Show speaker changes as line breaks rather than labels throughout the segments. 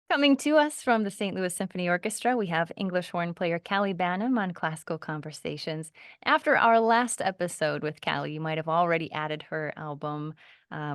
Coming to us from the St. Louis Symphony Orchestra, we have English horn player Callie Banham on Classical Conversations. After our last episode with Callie, you might have already added her album,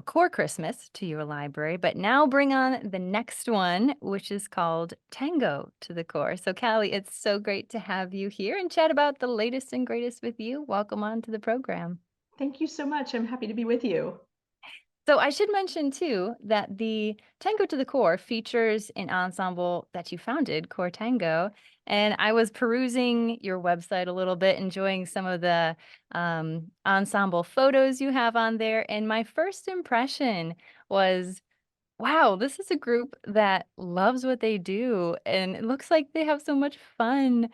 Core Christmas, to your library, but now bring on the next one, which is called Tango to the Core. So, Callie, it's so great to have you here and chat about the latest and greatest with you. Welcome on to the program.
Thank you so much. I'm happy to be with you.
So I should mention too that the Tango to the Core features an ensemble that you founded, Cortango, and I was perusing your website a little bit, enjoying some of the ensemble photos you have on there, and my first impression was, wow, this is a group that loves what they do, and it looks like they have so much fun,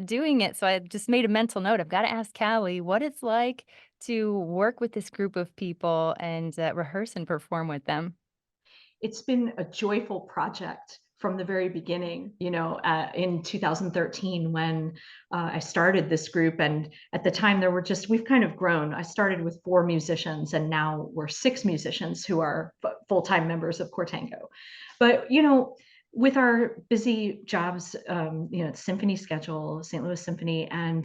doing it, so I just made a mental note, I've gotta ask Callie what it's like to work with this group of people and, rehearse and perform with them.
It's been a joyful project from the very beginning, in 2013 when I started this group. And at the time, we've kind of grown. I started with four musicians, and now we're six musicians who are full time members of Cortango. But, with our busy jobs, symphony schedule, St. Louis Symphony, and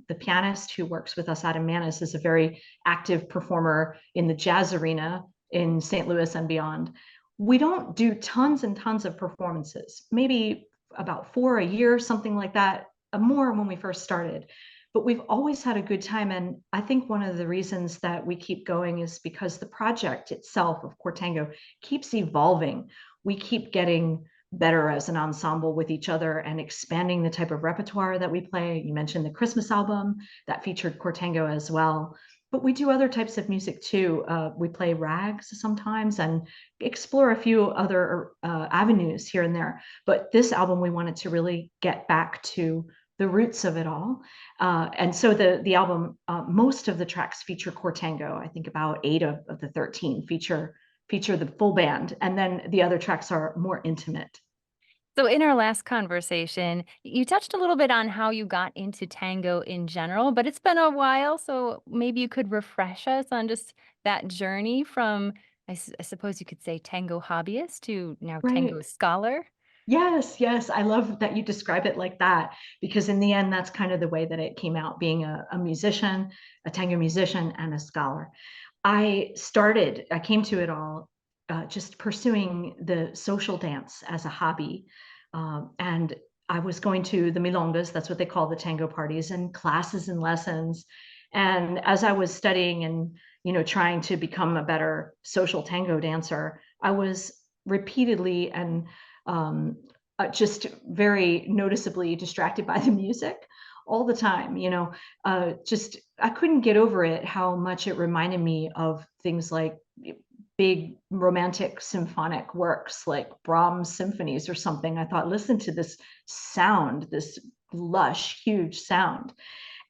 the pianist who works with us, Adam Manis, is a very active performer in the jazz arena in St. Louis and beyond. We don't do tons and tons of performances, maybe about four a year, something like that, more when we first started. But we've always had a good time. And I think one of the reasons that we keep going is because the project itself of Cortango keeps evolving. We keep getting better as an ensemble with each other and expanding the type of repertoire that we play. You mentioned the Christmas album that featured Cortango as well. But we do other types of music too. We play rags sometimes and explore a few other avenues here and there. But this album, we wanted to really get back to the roots of it all. And so the album, most of the tracks feature Cortango. I think about eight of the 13 feature the full band, and then the other tracks are more intimate.
So in our last conversation, you touched a little bit on how you got into tango in general, but it's been a while, so maybe you could refresh us on just that journey from, I suppose you could say tango hobbyist to now tango
Right.
scholar?
Yes, yes. I love that you describe it like that because in the end, that's kind of the way that it came out, being a musician, a tango musician, and a scholar. I came to it all just pursuing the social dance as a hobby. And I was going to the milongas, that's what they call the tango parties, and classes and lessons. And as I was studying and, trying to become a better social tango dancer, I was repeatedly and just very noticeably distracted by the music all the time. Just I couldn't get over it how much it reminded me of things like big romantic symphonic works like Brahms symphonies or something. I thought, listen to this sound, this lush, huge sound.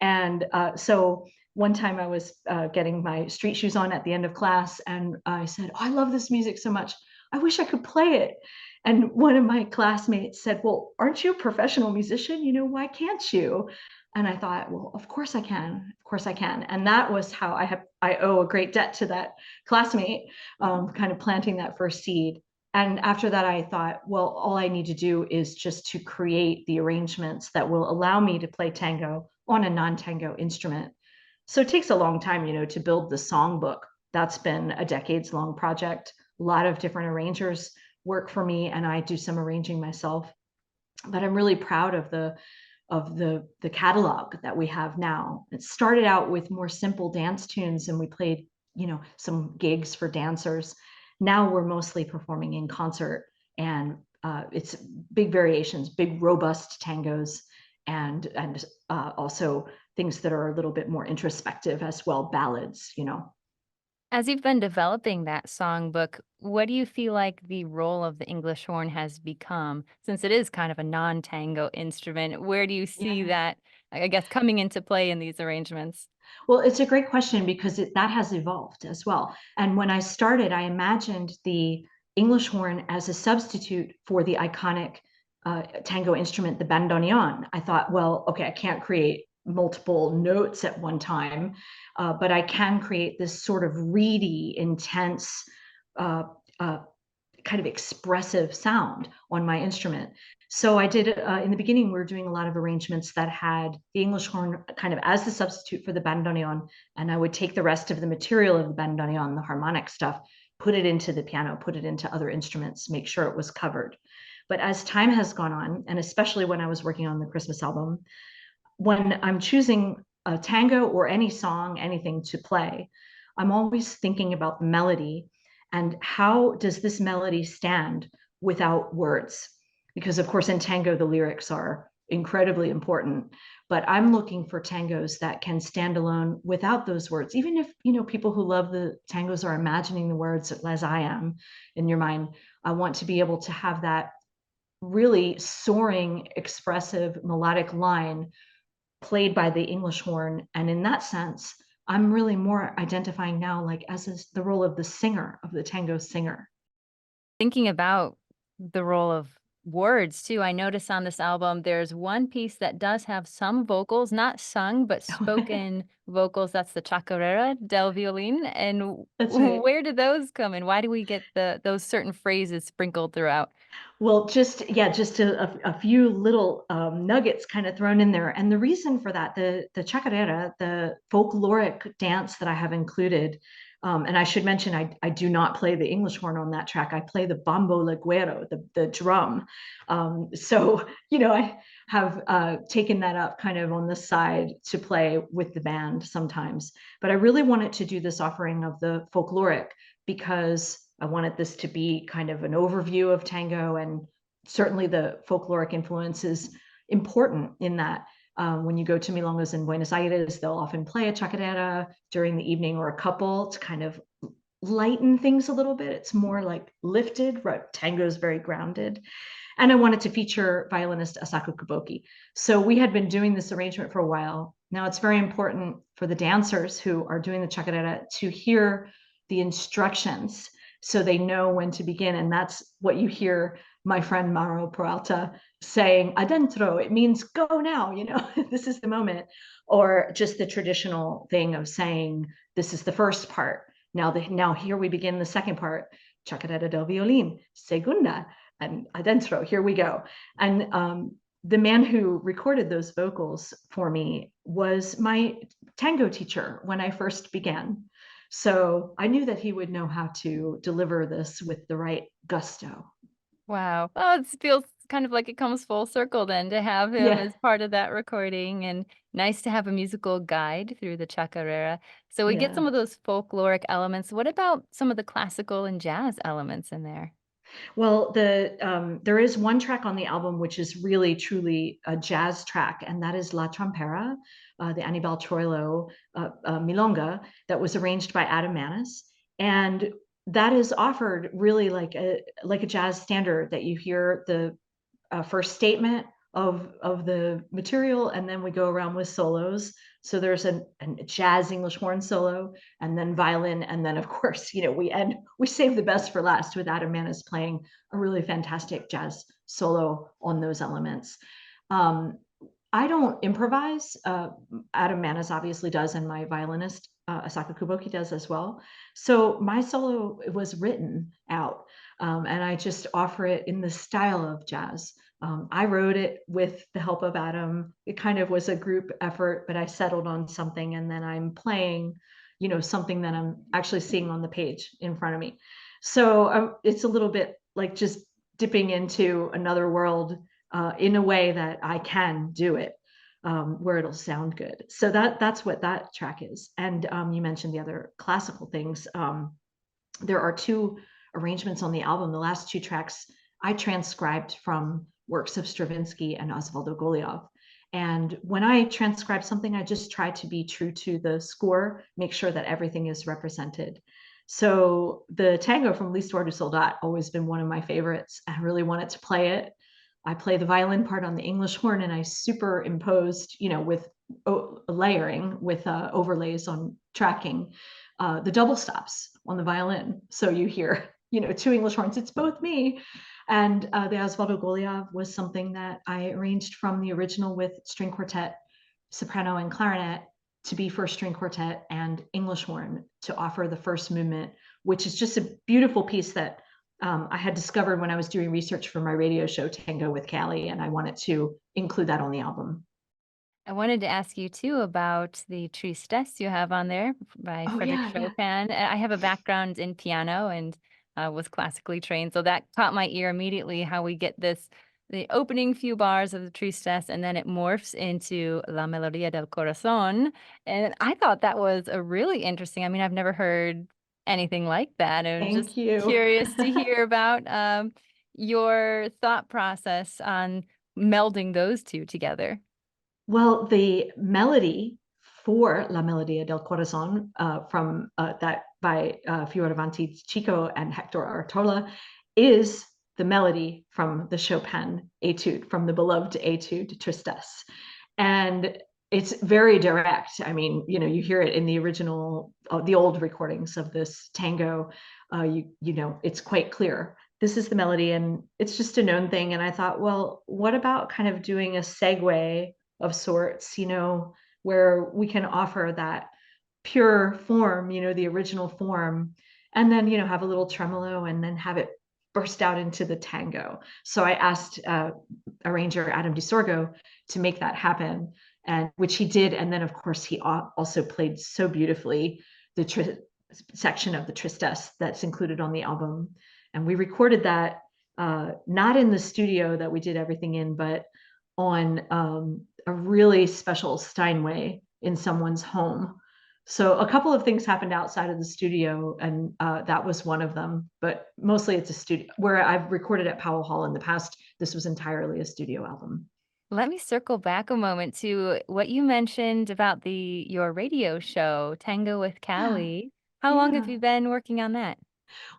And so one time I was getting my street shoes on at the end of class, and I said, oh, I love this music so much. I wish I could play it. And one of my classmates said, well, aren't you a professional musician? Why can't you? And I thought, well, of course I can. Of course I can. And that was how I owe a great debt to that classmate, kind of planting that first seed. And after that, I thought, well, all I need to do is just to create the arrangements that will allow me to play tango on a non-tango instrument. So it takes a long time, to build the songbook. That's been a decades long project. A lot of different arrangers work for me, and I do some arranging myself. But I'm really proud of the catalog that we have now. It started out with more simple dance tunes, and we played, some gigs for dancers. Now we're mostly performing in concert, and it's big variations, big robust tangos, and also things that are a little bit more introspective as well, ballads.
As you've been developing that songbook, what do you feel like the role of the English horn has become? Since it is kind of a non-tango instrument, where do you see
Yeah.
that, I guess, coming into play in these arrangements?
Well, it's a great question because that has evolved as well. And when I started, I imagined the English horn as a substitute for the iconic tango instrument, the bandoneon. I thought, well, okay, I can't create multiple notes at one time, but I can create this sort of reedy, intense, uh, uh, kind of expressive sound on my instrument. So I did, in the beginning, we were doing a lot of arrangements that had the English horn kind of as the substitute for the bandoneon, and I would take the rest of the material of the bandoneon, the harmonic stuff, put it into the piano, put it into other instruments, make sure it was covered. But as time has gone on, and especially when I was working on the Christmas album, when I'm choosing a tango or any song, anything to play, I'm always thinking about the melody and how does this melody stand without words? Because of course in tango, the lyrics are incredibly important, but I'm looking for tangos that can stand alone without those words. Even if, people who love the tangos are imagining the words as I am in your mind, I want to be able to have that really soaring, expressive, melodic line played by the English horn. And in that sense, I'm really more identifying now like as the role of the singer, of the tango singer.
Thinking about the role of words too, I notice on this album there's one piece that does have some vocals, not sung, but spoken vocals. That's the Chacarera del Violin. And
That's right.
where do those come in? Why do we get those certain phrases sprinkled throughout?
Well, just a few little nuggets kind of thrown in there. And the reason for that, the chacarera, the folkloric dance that I have included, and I should mention, I do not play the English horn on that track. I play the bombo leguero, the drum. So, I have taken that up kind of on the side to play with the band sometimes. But I really wanted to do this offering of the folkloric because I wanted this to be kind of an overview of tango, and certainly the folkloric influence is important in that. When you go to milongas in Buenos Aires, they'll often play a chacarera during the evening or a couple to kind of lighten things a little bit. It's more like lifted, right? Tango is very grounded. And I wanted to feature violinist Asako Kuboki. So we had been doing this arrangement for a while. Now it's very important for the dancers who are doing the chacarera to hear the instructions so they know when to begin. And that's what you hear my friend Mauro Peralta saying, adentro, it means go now, this is the moment. Or just the traditional thing of saying, this is the first part. Now here we begin the second part, Chacarera del Violin, segunda, and adentro, here we go. And the man who recorded those vocals for me was my tango teacher when I first began. So I knew that he would know how to deliver this with the right gusto.
Wow. Oh, it feels kind of like it comes full circle then to have him
Yeah,
as part of that recording, and nice to have a musical guide through the chacarera. So we get
yeah.
some of those folkloric elements. What about some of the classical and jazz elements in there?
Well, there is one track on the album which is really truly a jazz track, and that is La Trompera, the Anibal Troilo milonga that was arranged by Adam Manis, and that is offered really like a jazz standard that you hear the first statement of the material, and then we go around with solos. So there's a jazz English horn solo, and then violin, and then of course, we save the best for last with Adam Manis playing a really fantastic jazz solo on those elements. Um, I don't improvise. Adam Manis obviously does, and my violinist Asaka Kuboki does as well. So my solo was written out, and I just offer it in the style of jazz. I wrote it with the help of Adam. It kind of was a group effort, but I settled on something, and then I'm playing, something that I'm actually seeing on the page in front of me. So it's a little bit like just dipping into another world in a way that I can do it, where it'll sound good. So that's what that track is. And you mentioned the other classical things. There are two arrangements on the album. The last two tracks I transcribed from works of Stravinsky and Osvaldo Golijov. And when I transcribe something, I just try to be true to the score, make sure that everything is represented. So the tango from L'Histoire du Soldat always been one of my favorites. I really wanted to play it. I play the violin part on the English horn, and I superimposed, with layering with overlays on tracking the double stops on the violin. So you hear, two English horns. It's both me. And the Osvaldo Golijov was something that I arranged from the original with string quartet, soprano, and clarinet to be for string quartet and English horn to offer the first movement, which is just a beautiful piece that I had discovered when I was doing research for my radio show, Tango with Callie, and I wanted to include that on the album.
I wanted to ask you too about the Tristesse you have on there by
Oh,
Frederick
yeah, yeah.
Chopin. I have a background in piano and was classically trained, so that caught my ear immediately. How we get the opening few bars of the Tristesse, and then it morphs into La Melodía del Corazón. And I thought that was a really interesting. I mean, I've never heard anything like that. I'm just
Thank you.
curious to hear about your thought process on melding those two together.
Well, the melody for La Melodía del Corazón from that by Fioravanti Chico and Hector Artola is the melody from the Chopin etude, from the beloved etude Tristesse. And it's very direct. I mean, you hear it in the original, the old recordings of this tango. It's quite clear. This is the melody, and it's just a known thing. And I thought, well, what about kind of doing a segue of sorts, where we can offer that pure form, the original form, and then, have a little tremolo and then have it burst out into the tango. So I asked arranger Adam DiSorgo to make that happen, and which he did. And then, of course, he also played so beautifully the section of the Tristesse that's included on the album. And we recorded that not in the studio that we did everything in, but on a really special Steinway in someone's home. So a couple of things happened outside of the studio, and that was one of them. But mostly it's a studio where I've recorded at Powell Hall in the past. This was entirely a studio album.
Let me circle back a moment to what you mentioned about your radio show, Tango with
Yeah,
Callie. How long have
yeah.
you been working on that?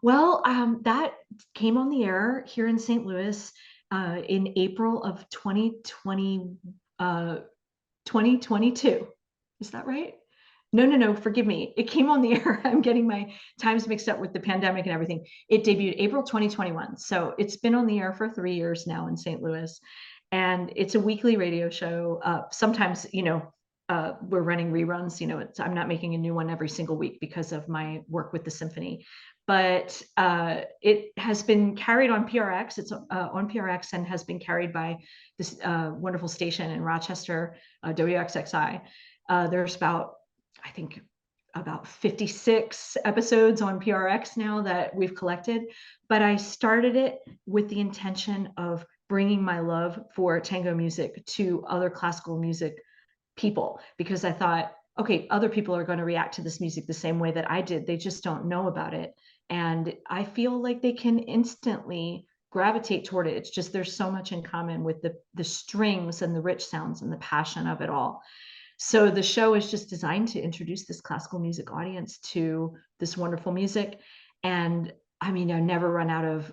Well, that came on the air here in St. Louis in April of 2022. Is that right? No, no, no, forgive me. It came on the air. I'm getting my times mixed up with the pandemic and everything. It debuted April 2021. So it's been on the air for 3 years now in St. Louis. And it's a weekly radio show. Sometimes, we're running reruns. I'm not making a new one every single week because of my work with the symphony. But it has been carried on PRX. It's on PRX and has been carried by this wonderful station in Rochester, WXXI. There's I think, about 56 episodes on PRX now that we've collected. But I started it with the intention of bringing my love for tango music to other classical music people, because I thought, okay, other people are going to react to this music the same way that I did. They just don't know about it. And I feel like they can instantly gravitate toward it. It's just there's so much in common with the strings and the rich sounds and the passion of it all. So the show is just designed to introduce this classical music audience to this wonderful music. And I mean, I never run out of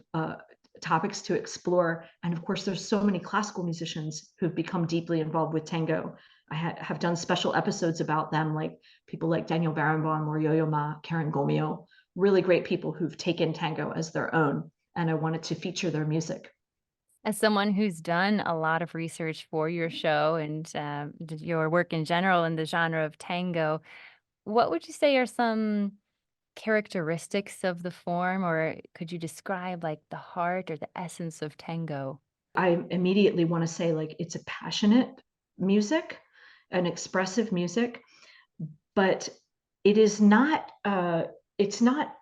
topics to explore. And of course, there's so many classical musicians who've become deeply involved with tango. I have done special episodes about them, like people like Daniel Barenboim or Yo-Yo Ma, Karen Gomio, really great people who've taken tango as their own. And I wanted to feature their music.
As someone who's done a lot of research for your show and your work in general in the genre of tango, what would you say are some characteristics of the form, or could you describe like the heart or the essence of tango?
I immediately want to say, like, it's a passionate music, an expressive music, but it is not it's not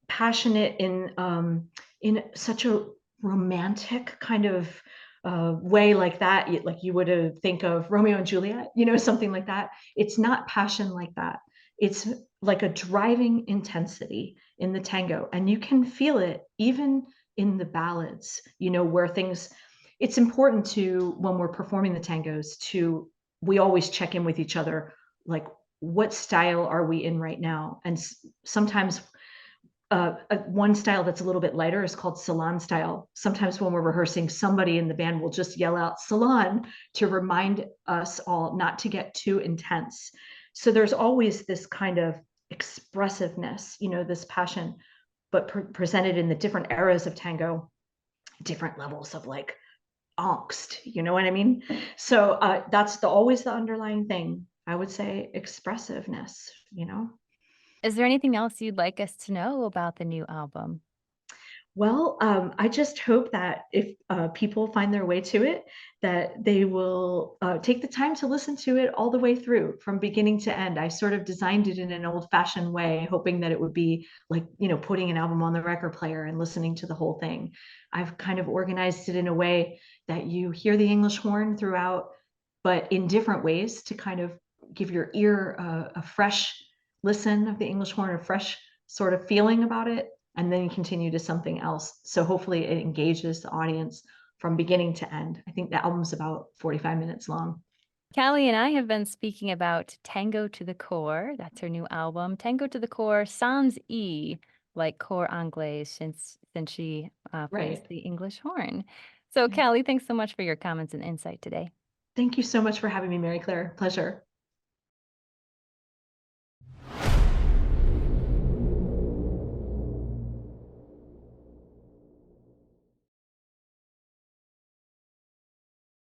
passionate in such a romantic kind of way like that, like you would have think of Romeo and Juliet, something like that. It's not passion like that. It's like a driving intensity in the tango, and you can feel it even in the ballads, where things, it's important to, when we're performing the tangos, to, we always check in with each other, like, what style are we in right now? And sometimes one style that's a little bit lighter is called salon style. Sometimes when we're rehearsing, somebody in the band will just yell out salon to remind us all not to get too intense. So there's always this kind of expressiveness, this passion, but presented in the different eras of tango, different levels of like angst, you know what I mean? So that's always the underlying thing. I would say expressiveness.
Is there anything else you'd like us to know about the new album?
Well, I just hope that if people find their way to it, that they will take the time to listen to it all the way through from beginning to end. I sort of designed it in an old-fashioned way, hoping that it would be like, putting an album on the record player and listening to the whole thing. I've kind of organized it in a way that you hear the English horn throughout, but in different ways to kind of give your ear a fresh listen of the English horn, a fresh sort of feeling about it, and then you continue to something else. So hopefully it engages the audience from beginning to end. I think the album's about 45 minutes long.
Callie and I have been speaking about Tango to the Core. That's her new album. Tango to the Core, sans E, like Core Anglais, since she plays
Right.
the English horn. So,
Right.
Callie, thanks so much for your comments and insight today.
Thank you so much for having me, Mary Claire. Pleasure.